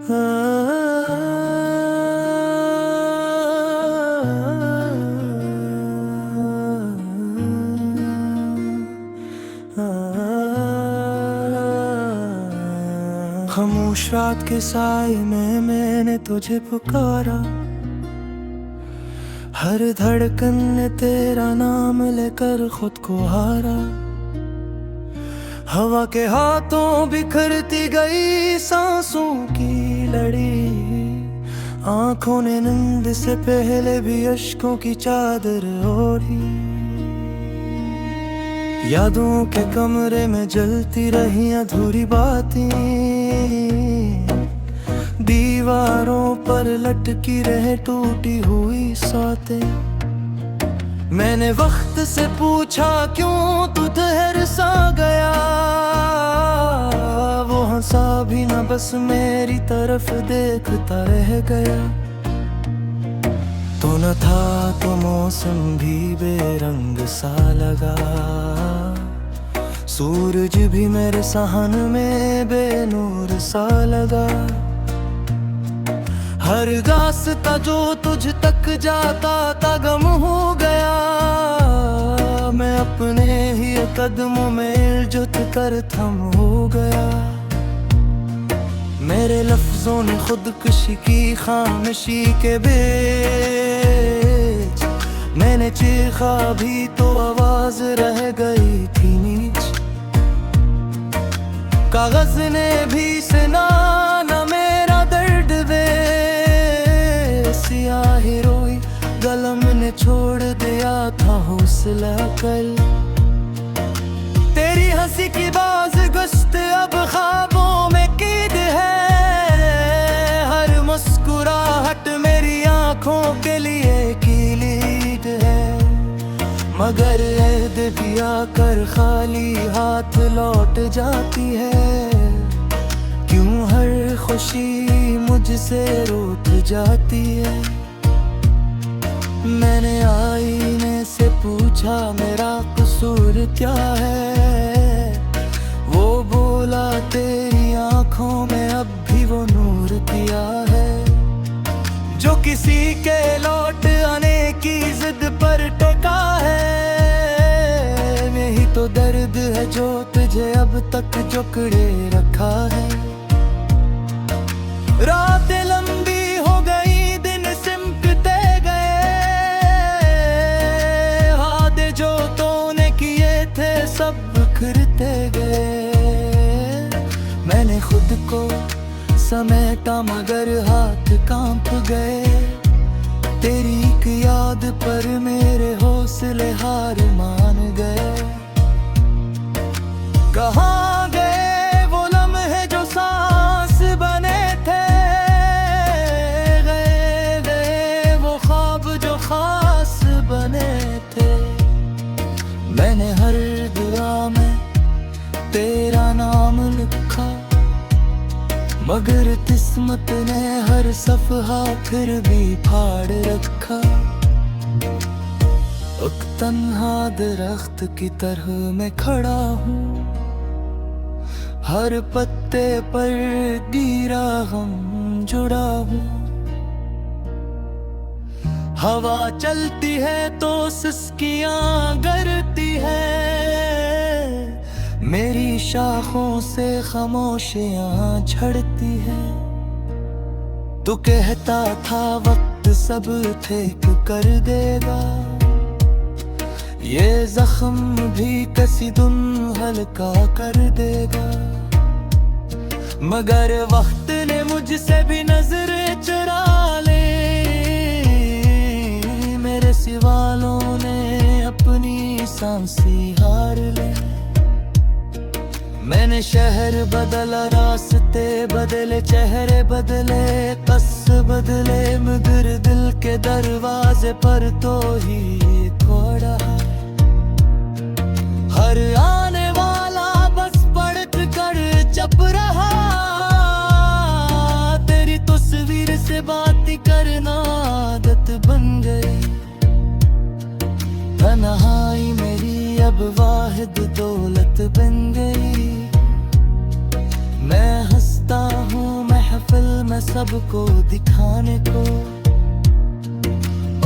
खामोश रात के साए में मैंने तुझे पुकारा, हर धड़कन ने तेरा नाम लेकर खुद को हारा। हवा के हाथों बिखरती गई सांसों की लड़ी, आंखों ने नींद से पहले भी अश्कों की चादर ओढ़ी। यादों के कमरे में जलती रही अधूरी बातें, दीवारों पर लटकी रहे टूटी हुई सातें। मैंने वक्त से पूछा क्यों तू ठहर सा गया, वो हंसा भी न बस मेरी तरफ देखता रह गया। तो न था तो मौसम भी बेरंग सा लगा, सूरज भी मेरे सहन में बेनूर सा लगा। हर रास्ता जो तुझ तक जाता था गम हो गया, मैं अपने ही कदमों में इल्जुत कर थम हो गया। मेरे लफ्जों ने खुदकुशी की खामोशी के बीच, मैंने चीखा भी तो आवाज रह गई थी नीच। कागज ने भी सुना न मेरा दर्द वे, स्याही रोई कलम ने छोड़ दिया था हौसला कल। तेरी हंसी की बाज़गश्त अब ख्वाबों में कैद है, हर मुस्कुराहट मेरी आंखों के लिए कीलीद है। मगर ऐद भी आकर खाली हाथ लौट जाती है, क्यों हर खुशी मुझसे रूठ जाती है। मैंने आईने से पूछा मेरा कसूर क्या है, वो बोला तेरी आंखों में अब भी वो नूर दिया है, जो किसी के लौट आने की जिद पर टिका है। यही तो दर्द है जो तुझे अब तक जकड़े रखा है। रातें लंबी हो गई दिन सिमटते गए, वादे जो तूने किए थे सब बिखरते गए। मैंने खुद को समेटा मगर हाथ कांप गए, तेरी एक याद पर मेरे हौसले हार मान गए। कहाँ गए वो लम्हे जो सांस बने थे, गए गए वो ख्वाब जो खास बने थे। मैंने हर दुआ में तेरा नाम लिखा, मगर किस्मत ने हर सफ़हा फिर भी फाड़ रखा। एक तन्हा दरख्त की तरह मैं खड़ा हूँ, हर पत्ते पर गिरा गम जुड़ा हूँ। हवा चलती है तो सिसकियाँ गरती है, मेरी शाखों से खामोशियाँ झड़ती है। तू कहता था वक्त सब ठीक कर देगा, ये जख्म भी किसी दिन हल्का कर देगा। मगर वक्त ने मुझसे भी नजर चुरा ली, मेरे सवालों ने अपनी सांसें हार ली। मैंने शहर बदला, रास्ते बदले, चेहरे बदले, कस बदले, मगर दिल के दरवाजे पर तो ही थोड़ा। हर आने वाला बस पलट कर चुप रहा, तेरी तस्वीर से बात करना आदत बन गई। तन्हाई मेरी अब वाहिद दौलत बन गई। मैं हंसता हूँ महफिल में सबको दिखाने को,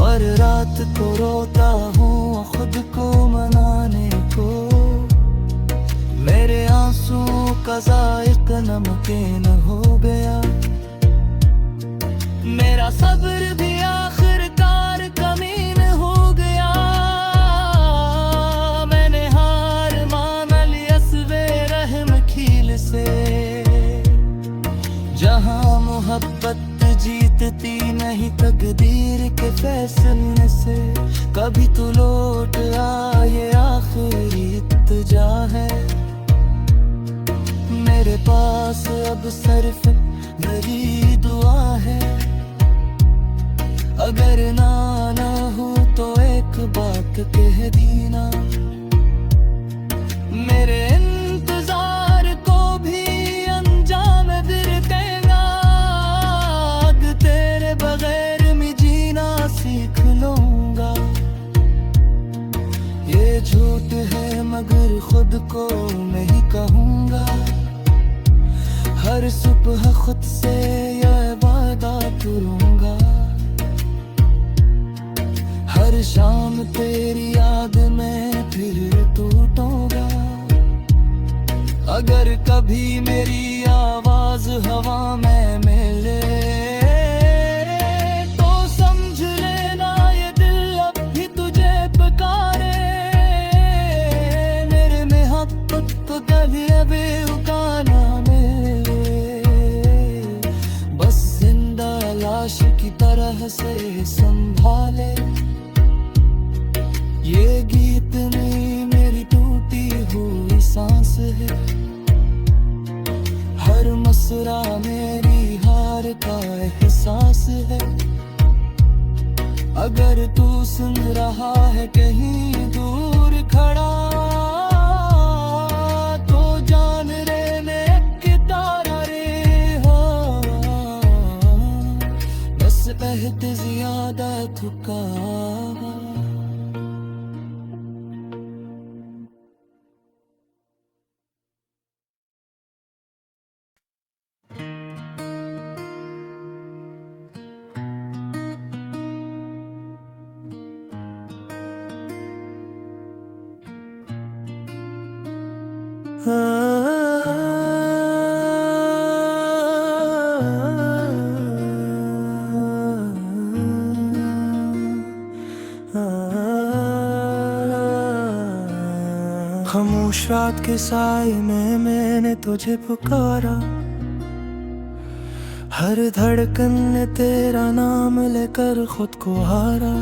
और रात को रोता हूँ खुद को मनाने को। मेरे आंसुओं का ज़ायक़ा नमकीन हो गया, मेरा सब्र भी आखिरकार कमीन हो गया। मैंने हार मान ली अस्वे रहम खील से, जहां मोहब्बत जीतती नहीं तकदीर के फैसले से। कभी तू लौट आ, ये आखिरी इत्तजा है। मेरे पास अब सिर्फ मेरी दुआ है, अगर ना हो तो एक बात कह देना। मेरे इंतजार को भी अंजाम दिखेगा, तेरे बगैर मैं जीना सीख लूंगा। ये झूठ है मगर खुद को नहीं कहूँगा, हर सुबह खुद से यह वादा करूँगा। हर शाम तेरी याद में फिर टूटूंगा, अगर कभी मेरी आवाज हवा में मिले तो समझ लेना ये दिल अब भी तुझे पुकारे। मेरे मोहब्बत को कभी अभी उकाना मिले, बस जिंदा लाश की तरह से संभाले। ये गीत नहीं मेरी टूटी हुई सांस है, हर मसरा मेरी हार का एहसास है। अगर तू सुन रहा है कहीं दूर खड़ा, तो जान रे मैं एक तारा रे हो, बस अहद ज़ियादा थका। खामोश रात के साए में मैंने तुझे पुकारा, हर धड़कन ने तेरा नाम लेकर खुद को हारा।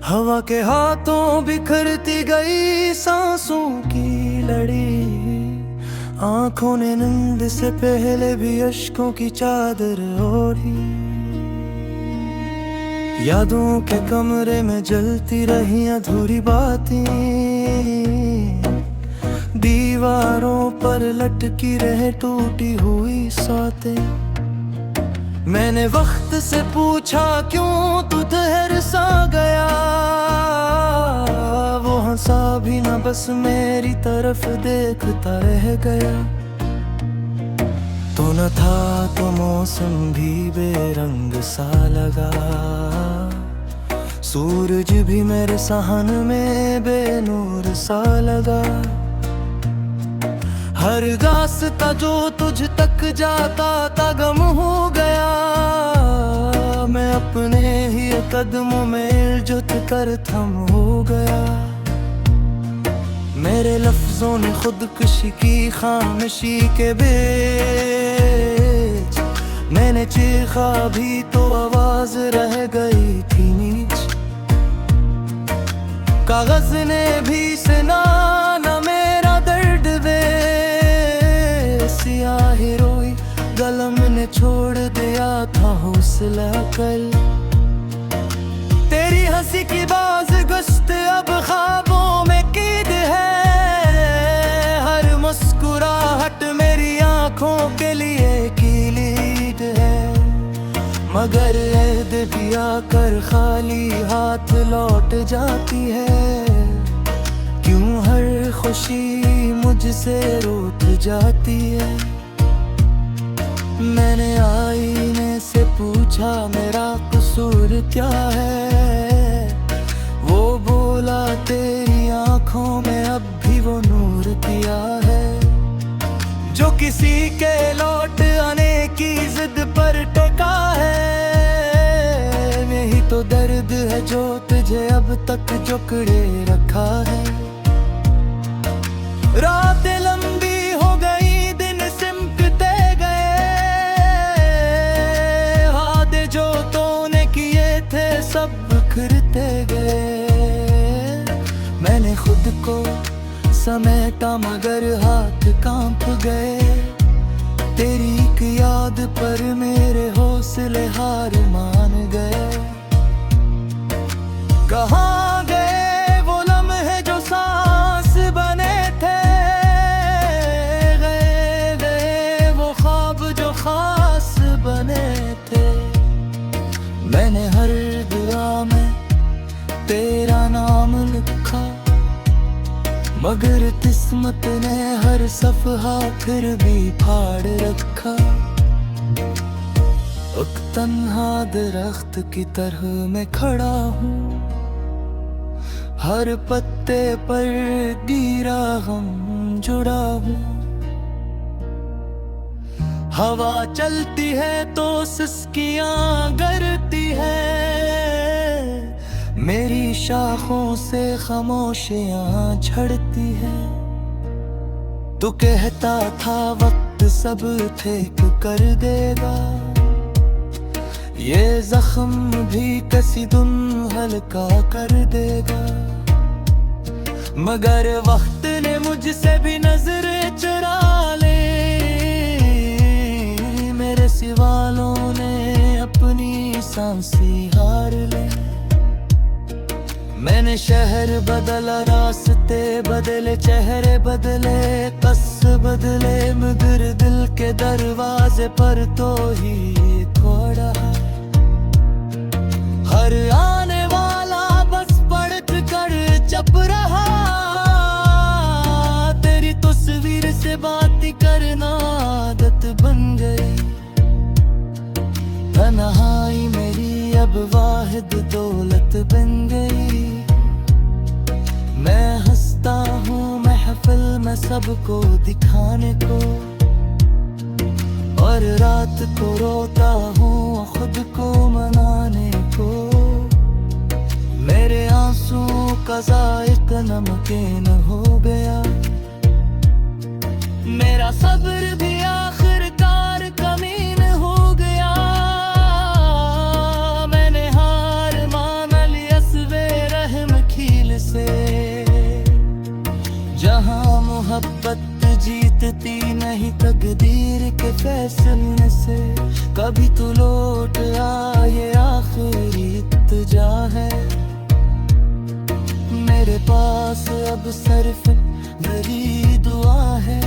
हवा के हाथों बिखरती गई सांसों की लड़ी, आंखों ने नींद से पहले भी अश्कों की चादर ओढ़ी। यादों के कमरे में जलती रही अधूरी बातें, दीवारों पर लटकी रहे टूटी हुई सातें। मैंने वक्त से पूछा क्यों तू ठहर सा गया, वो हंसा भी ना बस मेरी तरफ देखता रह गया। तो न था तो मौसम भी बेरंग सा लगा, सूरज भी मेरे सहन में बेनूर सा लगा। हर रास्ता जो तुझ तक जाता था गम हो गया, मैं अपने ही कदमों में इल्जुत कर थम हो गया। मेरे लफ्जों ने खुदकुशी की खामोशी के बीच, मैंने चीखा भी तो आवाज रह गई थी नीच। कागज ने भी सुना न मेरा दर्द वे, स्याही रोई कलम ने छोड़ दिया था हौसला कल। तेरी हंसी की बाज गुश्त अब ख्वाबों में कैद है, हर मुस्कुराहट मेरी आंखों के लिए कीलीद है। मगर ऐद भी आकर खाली हाथ लौट जाती है, क्यों हर खुशी मुझसे रूठ जाती है। मैंने आईने से पूछा मेरा कसूर क्या है, वो बोला तेरी आंखों में अब भी वो नूर दिया है, जो किसी के लौट आने की जिद पर टिका है। यही तो दर्द है जो तुझे अब तक जकड़े रखा है। रातें लंबी हो गई, दिन सिमटते गए, वादे जो तूने किए थे सब बिखरते गए। मैंने खुद को समेटा मगर हाथ कांप गए, तेरी एक याद पर मेरे हौसले हार मान गए। कहाँ गए वो लम्हे जो सांस बने थे, गए गए वो ख्वाब जो खास बने थे। मैंने हर दुआ में तेरा नाम लिखा, मगर किस्मत ने हर सफ़हा फिर भी फाड़ रखा। एक तन्हा दरख्त की तरह मैं खड़ा हूँ, हर पत्ते पर गिरा गम जुड़ा हूँ। हवा चलती है तो सिसकियाँ गरती है, मेरी शाखों से खामोशियाँ झड़ती है। तू कहता था वक्त सब ठीक कर देगा, ये जख्म भी किसी दिन हल्का कर देगा। मगर वक्त ने मुझसे भी नजरें चुरा ले, मेरे सवालों ने अपनी सांसें हार ले। मैंने शहर बदला, रास्ते बदले, चेहरे बदले, कस बदले, मगर दिल के दरवाजे पर तो ही खोड़ा। हर आने वाला बस पलट कर चुप रहा, तेरी तस्वीर से बात करना आदत बन गई। तन्हाई मेरी अब वाहिद दौलत बन गई। मैं हंसता हूँ महफिल में सबको दिखाने को, और रात को रोता हूँ खुद को मनाने को। मेरे आंसुओं का ज़ायक़ा नमकीन हो गया, मेरा सब्र भी आखिरकार कमीन हो गया। मैंने हार मान ली अस्वे रहम खील से, जहां मोहब्बत जीतती नहीं तकदीर के फैसले से। कभी तू लौट आ, ये आखिरी इत्तजा है। मेरे पास अब सिर्फ मेरी दुआ है,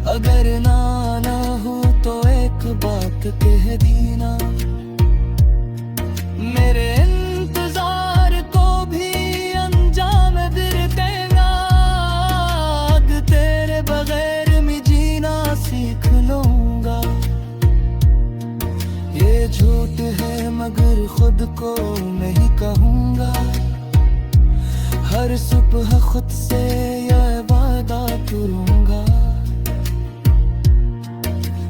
अगर ना हो तो एक बात कह दीना। मेरे इंतजार को भी अंजाम दिल देना, तेरे बगैर मैं जीना सीख लूंगा। ये झूठ है मगर खुद को नहीं कहूँगा, हर सुबह खुद से यह वादा करूँगा।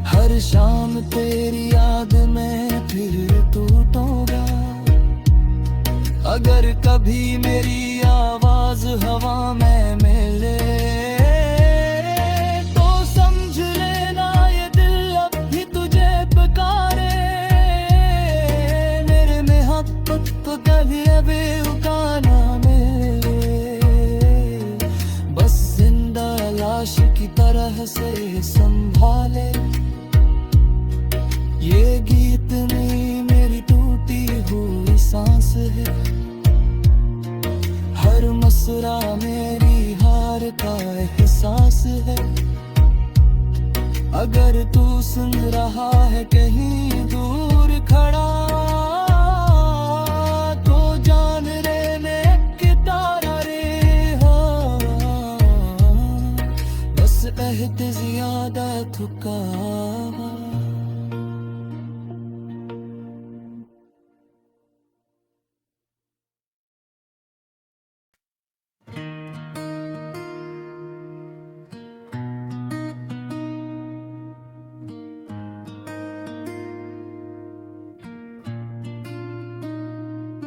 हर शाम तेरी याद में फिर टूटूंगा, अगर कभी मेरी आवाज हवा में मिले तो समझ लेना ये दिल अब भी तुझे पुकारे। मेरे मोहब्बत को कभी अभी उकाना मिले, बस जिंदा लाश की तरह से संभाले। ये गीत नहीं मेरी टूटी हुई सांस है, हर मसरा मेरी हार का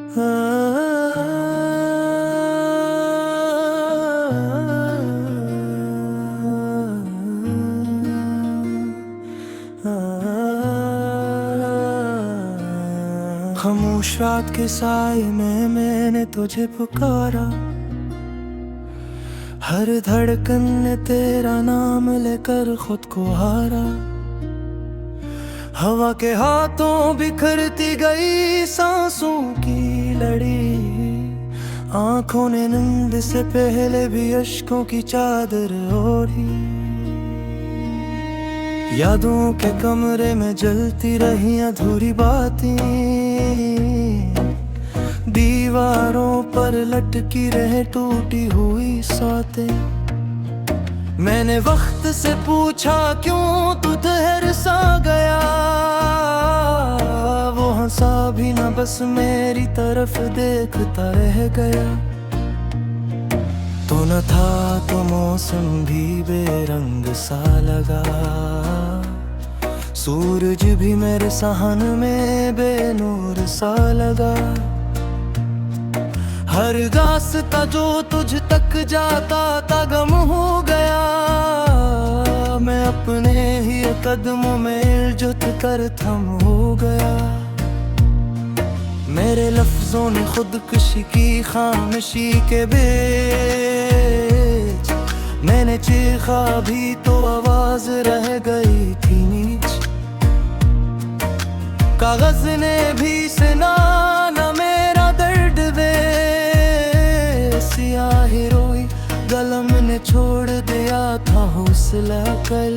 खामोश रात के साए में मैंने तुझे पुकारा, हर धड़कन ने तेरा नाम लेकर खुद को हारा। हवा के हाथों बिखरती गई सांसों की लड़ी, आंखों ने नींद से पहले भी अश्कों की चादर ओढ़ी। यादों के कमरे में जलती रही अधूरी बातें, दीवारों पर लटकी रहे टूटी हुई सातें। मैंने वक्त से पूछा क्यों तू ठहर सा गया, वो हंसा भी न बस मेरी तरफ देखता रह गया। तो न था तो मौसम भी बेरंग सा लगा, सूरज भी मेरे सहन में बेनूर सा लगा। हर रास्ता जो तुझ तक जाता था गम हो गया, मैं अपने ही कदमों में इल्जत कर थम हो गया। मेरे लफ्जों ने खुदकुशी की खामोशी के बीच, मैंने चीखा भी तो आवाज रह गई थी नीच। कागज ने भी सुना न मेरा दर्द वे, सियाही रोई कलम ने छोड़ दिया था हौसला कल।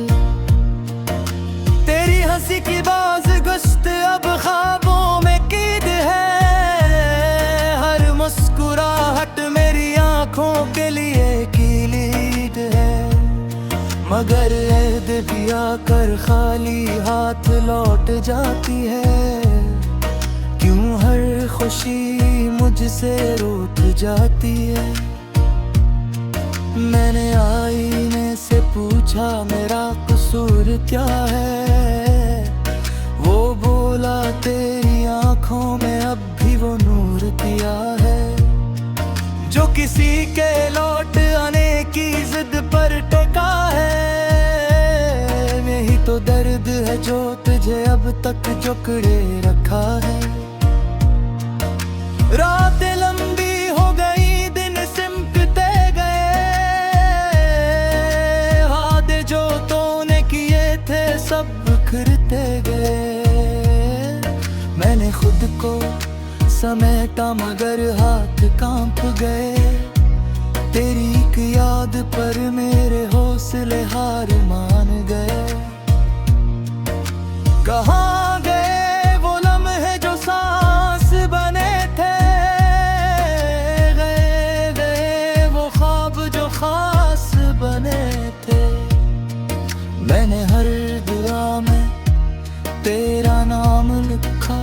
तेरी हंसी की बाज गश्त अब ख्वाबों में कीद है, हर मुस्कुराहट मेरी आंखों के लिए कीलीद है। मगर ऐद भी आकर खाली हाथ लौट जाती है, क्यों हर खुशी मुझसे रूठ जाती है। मैंने आईने से पूछा मेरा कसूर क्या है, वो बोला तेरी आंखों में अब भी वो नूर दिया है, जो किसी के लौट आने की जिद पर टिका है। यही तो दर्द है जो तुझे अब तक जकड़े रखा है। रातें लंबी हो गई दिन सिमटते गए, वादे जो तूने किए थे सब बिखरते गए। मैंने खुद को समेटा मगर हाथ कांप गए, तेरी एक याद पर मेरे हौसले हार मान गए। कहाँ गए वो लम्हे जो सांस बने थे, गए गए वो ख्वाब जो खास बने थे। मैंने हर दुआ में तेरा नाम लिखा,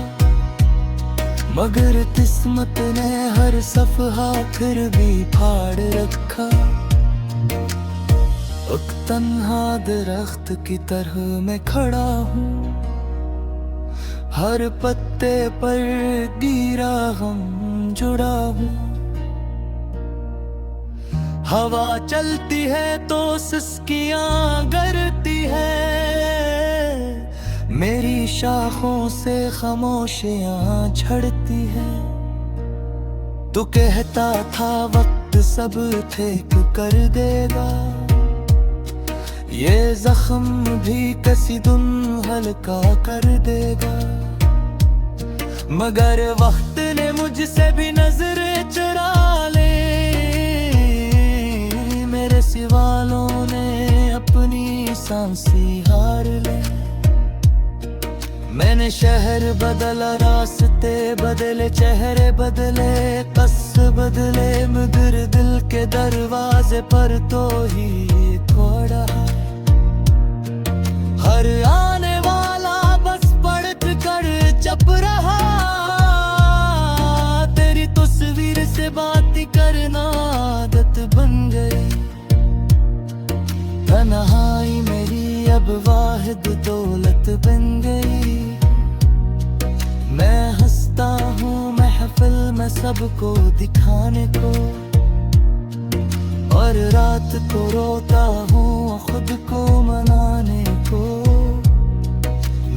मगर किस्मत ने हर सफहा फिर भी फाड़ रखा। एक तन्हा दरख्त की तरह मैं खड़ा हूँ, हर पत्ते पर गिरा गम जुड़ा हूँ। हवा चलती है तो सिसकियाँ गरती है, मेरी शाखों से खामोशियाँ झड़ती है। तू कहता था वक्त सब ठीक कर देगा, ये जख्म भी किसी दिन हल्का कर देगा। मगर वक्त ने मुझसे भी नजर चुरा ले, मेरे सिवालों ने अपनी सांसें हार ले। मैंने शहर बदला, रास्ते बदले, चेहरे बदले, कस बदले, मगर दिल के दरवाजे पर तो ही थोड़ा। हर आने वाला बस पलट कर चुप रहा, तेरी तस्वीर से बात करना आदत बन गई। तन्हाई मेरी अब वाहिद दौलत बन गई। मैं हंसता हूँ महफिल में सबको दिखाने को, और रात को रोता हूँ खुद को मनाने को।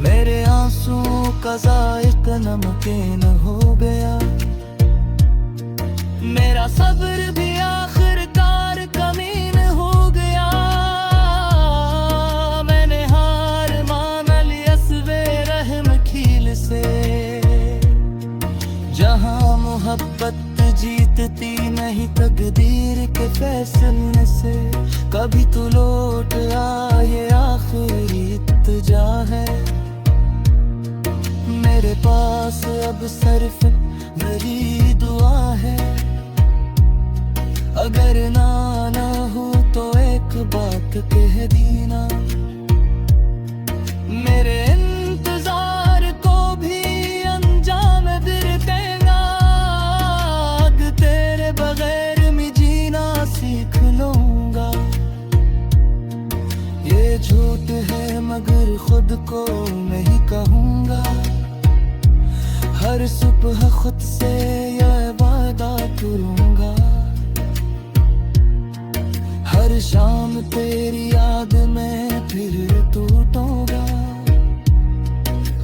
मेरे आंसुओं का ज़ायका नमकीन हो गया, मेरा सब्र भी आखिरकार कमीन हो गया। मैंने हार मान ली अस्वे रहम खील से, जहां मोहब्बत जीतती नहीं तकदीर के फैसले से। कभी तू लौट आ, ये आखिरी इत्तजा है। मेरे पास अब सिर्फ मेरी दुआ है, अगर ना हो तो एक बात कह दीना। मेरे इंतजार को भी अंजाम दिल देगा, तेरे बगैर मैं जीना सीख लूंगा। ये झूठ है मगर खुद को मैं ही कहूंगा, हर सुबह खुद से यह वादा करूंगा। हर शाम तेरी याद में फिर टूटूंगा,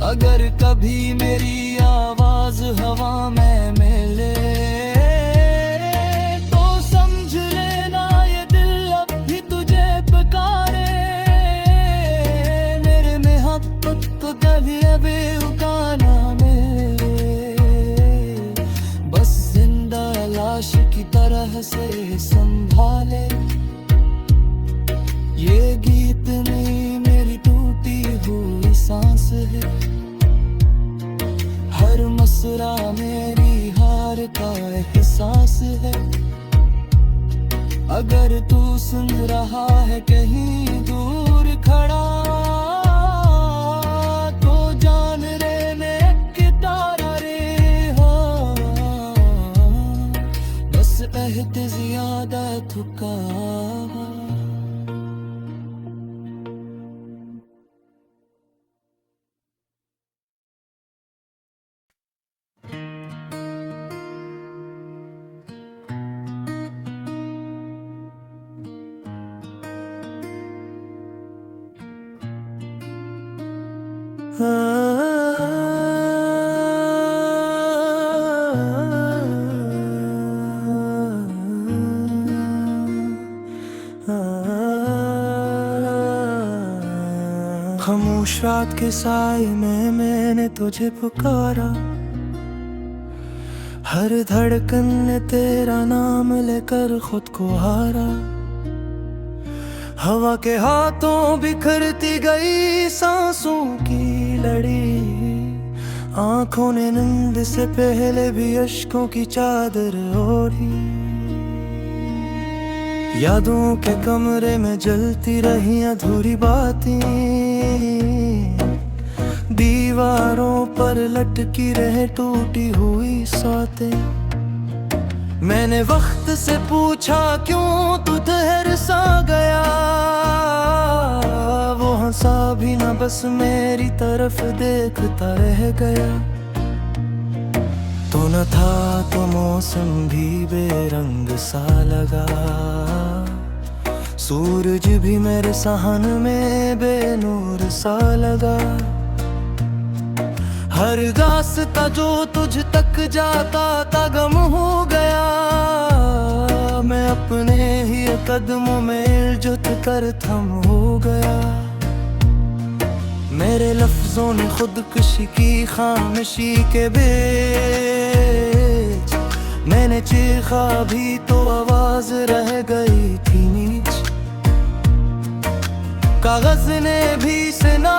अगर कभी मेरी आवाज हवा में मिले तो समझ लेना ये दिल अब भी तुझे पुकारे। मेरे मोहब्बत को कभी अभी उगाना मिले, बस जिंदा लाश की तरह से संभाले। ये गीत नहीं मेरी टूटी हुई सांस है, हर मसरा मेरी हार का एहसास है। अगर तू सुन रहा है कहीं दूर खड़ा, तो जान रे मैं तारा रे हाँ, बस अहद ज़ियादा थका। खामोश रात के साए में मैंने तुझे पुकारा, हर धड़कन ने तेरा नाम लेकर खुद को हारा। हवा के हाथों बिखरती गई सांसों की लड़ी, आंखों ने नींद से पहले भी अश्कों की चादर ओढ़ी। यादों के कमरे में जलती रही अधूरी बातें, दीवारों पर लटकी रहे टूटी हुई सातें। मैंने वक्त से पूछा क्यों तू ठहर सा गया, वो हंसा भी ना बस मेरी तरफ देखता रह गया। तो न था तो मौसम भी बेरंग सा लगा, सूरज भी मेरे सहन में बेनूर सा लगा। हर रास्ता जो तुझ तक जाता था गम हो गया, मैं अपने ही कदमों में इल्जत कर थम हो गया। मेरे लफ्जों ने खुदकुशी की खामोशी के बीच, मैंने चीखा भी तो आवाज रह गई थी नीच। कागज ने भी सुना